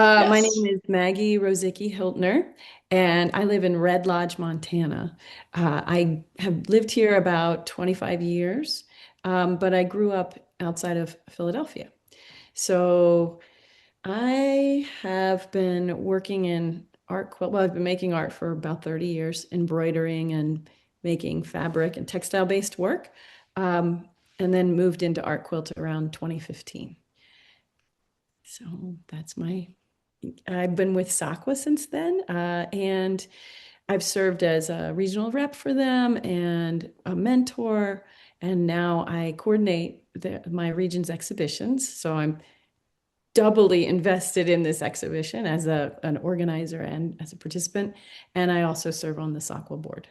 My name Yes. is Maggie Hiltner, and I live in Red Lodge, Montana. I have lived here about 25 years, but I grew up outside of Philadelphia. So I have been working in art quilt. Well, I've been making art for about 30 years, embroidering and making fabric and textile-based work, um, and then moved into art quilt around 2015. So that's my I've been with SAQA since then, and I've served as a regional rep for them and a mentor, and now I coordinate my region's exhibitions. So I'm doubly invested in this exhibition as an organizer and as a participant, and I also serve on the SAQA board.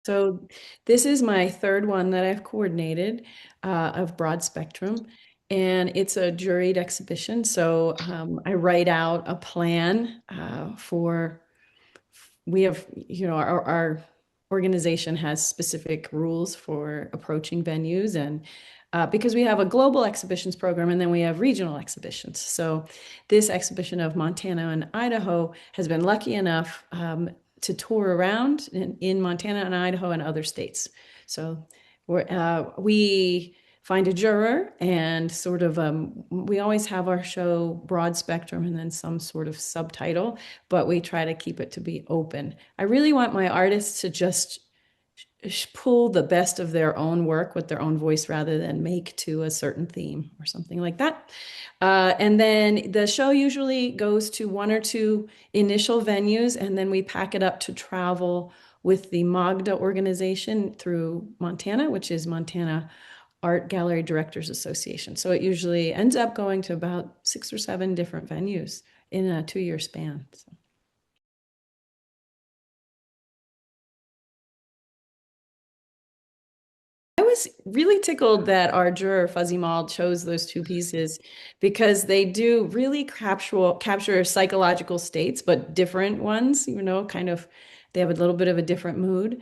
So this is my third one that I've coordinated of broad spectrum, and it's a juried exhibition. So I write out a plan for we have, our organization has specific rules for approaching venues and because we have a global exhibitions program and then we have regional exhibitions. So this exhibition of Montana and Idaho has been lucky enough to tour around in Montana and Idaho and other states. So we find a juror and sort of we always have our show broad spectrum and then some sort of subtitle, but we try to keep it to be open. I really want my artists to just pull the best of their own work with their own voice rather than make to a certain theme or something like that. And then the show usually goes to one or two initial venues, and then we pack it up to travel with the MAGDA organization through Montana, which is Montana Art Gallery Directors Association. So it usually ends up going to about 6 or 7 different venues in a 2 year span. So. I was really tickled that our juror, Fuzzy Maul, chose those two pieces because they do really capture psychological states, but different ones, kind of, they have a little bit of a different mood.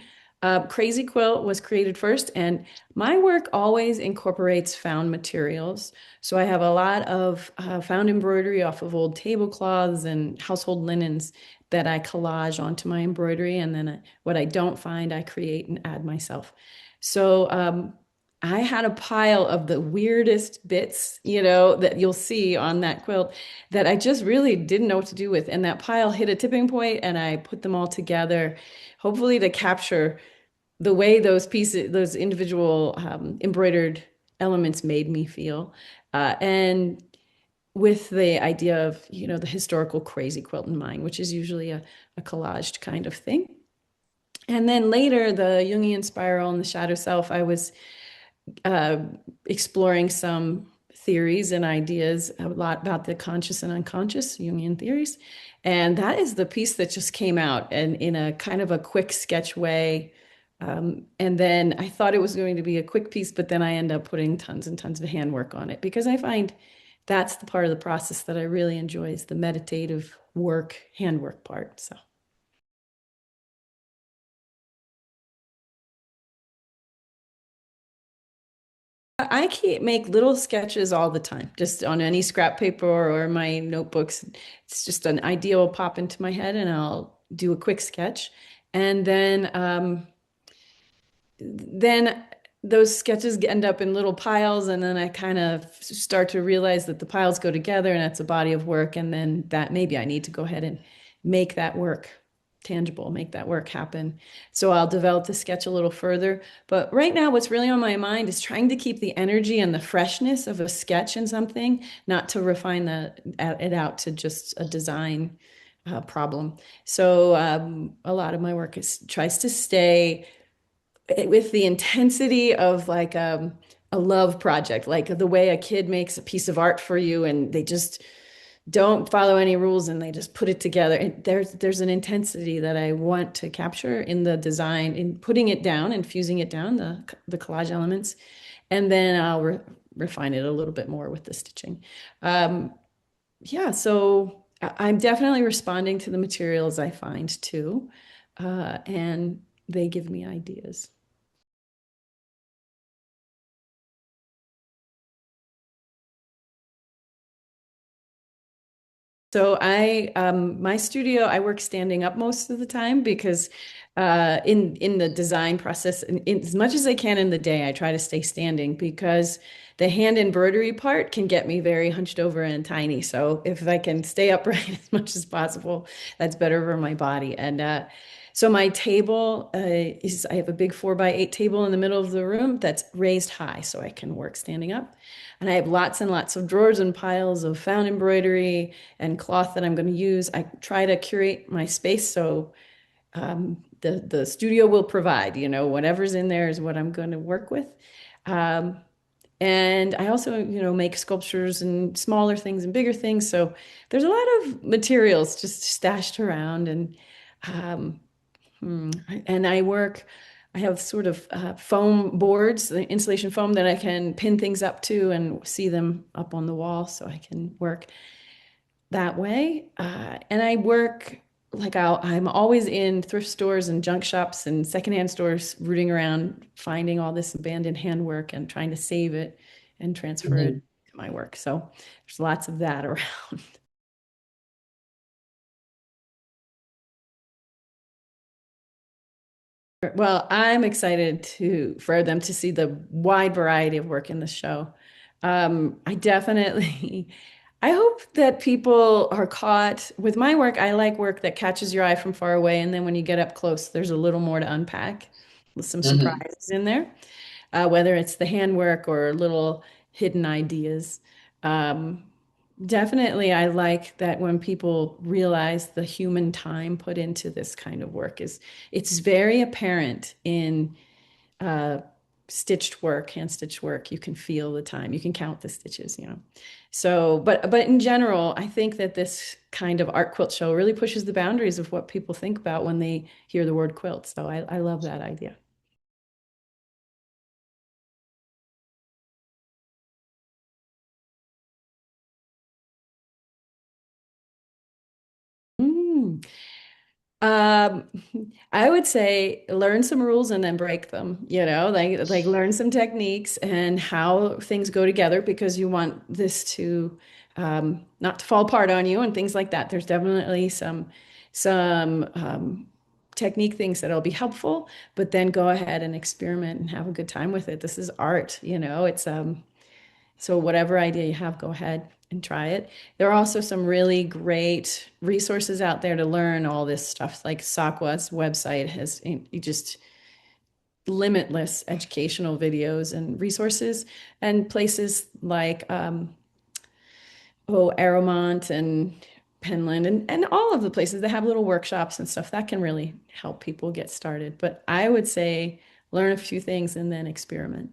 Crazy Quilt was created first, and my work always incorporates found materials. So I have a lot of found embroidery off of old tablecloths and household linens that I collage onto my embroidery, and then what I don't find, I create and add myself. So I had a pile of the weirdest bits, that you'll see on that quilt that I just really didn't know what to do with. And that pile hit a tipping point, and I put them all together, hopefully to capture the way those pieces, those individual embroidered elements made me feel. And with the idea of, the historical crazy quilt in mind, which is usually a collaged kind of thing. And then later, the Jungian spiral and the shadow self, I was uh, exploring some theories and ideas a lot about the conscious and unconscious Jungian theories. And that is the piece that just came out and in a kind of a quick sketch way. And then I thought it was going to be a quick piece, but then I end up putting tons and tons of handwork on it because I find that's the part of the process that I really enjoy is the meditative work, handwork part. So. I keep make little sketches all the time, just on any scrap paper or my notebooks. It's just an idea will pop into my head and I'll do a quick sketch. And then those sketches end up in little piles, and then I kind of start to realize that the piles go together and it's a body of work, and then that maybe I need to go ahead and make that work tangible, make that work happen. So I'll develop the sketch a little further. But right now, what's really on my mind is trying to keep the energy and the freshness of a sketch in something, not to refine it out to just a design problem. So a lot of my work tries to stay with the intensity of like a love project, like the way a kid makes a piece of art for you and they just don't follow any rules and they just put it together. And there's an intensity that I want to capture in the design, in putting it down and fusing it down, the collage elements, and then I'll refine it a little bit more with the stitching. Um, yeah, so I'm definitely responding to the materials I find too, and they give me ideas. So my studio, I work standing up most of the time because in the design process, as much as I can in the day, I try to stay standing because the hand embroidery part can get me very hunched over and tiny. So if I can stay upright as much as possible, that's better for my body. And so my table I have a big 4x8 table in the middle of the room that's raised high so I can work standing up. And I have lots and lots of drawers and piles of found embroidery and cloth that I'm going to use. I try to curate my space so the studio will provide, whatever's in there is what I'm going to work with. Um, and I also, make sculptures and smaller things and bigger things. So there's a lot of materials just stashed around um, and I have sort of foam boards, the insulation foam that I can pin things up to and see them up on the wall so I can work that way. And I work like I'm always in thrift stores and junk shops and secondhand stores, rooting around, finding all this abandoned handwork and trying to save it and transfer it Mhm. to my work. So there's lots of that around. Well, I'm excited for them to see the wide variety of work in the show. I definitely, I hope that people are caught with my work. I like work that catches your eye from far away, and then when you get up close, there's a little more to unpack with some Mhm. surprises in there, whether it's the handwork or little hidden ideas. Um, Definitely, I like that when people realize the human time put into this kind of work is it's very apparent in uh, stitched work, hand stitched work. You can feel the time. You can count the stitches. So, but in general, I think that this kind of art quilt show really pushes the boundaries of what people think about when they hear the word quilt. So I love that idea. Mm. Um, I would say learn some rules and then break them, like learn some techniques and how things go together because you want this to not to fall apart on you and things like that. There's definitely some technique things that'll be helpful, but then go ahead and experiment and have a good time with it. This is art. It's so whatever idea you have, go ahead and try it. There are also some really great resources out there to learn all this stuff. Like SAQA's website has just limitless educational videos and resources, and places like Arrowmont and Penland and all of the places that have little workshops and stuff that can really help people get started. But I would say learn a few things and then experiment.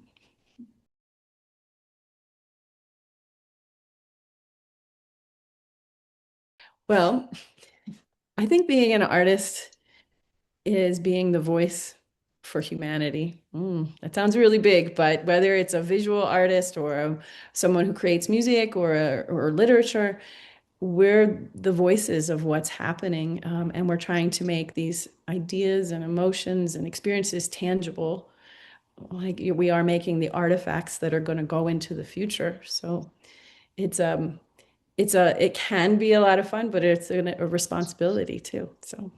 Well, I think being an artist is being the voice for humanity. That sounds really big, but whether it's a visual artist or someone who creates music or literature, we're the voices of what's happening, and we're trying to make these ideas and emotions and experiences tangible. Like we are making the artifacts that are going to go into the future. So it's it can be a lot of fun, but it's a responsibility too. So.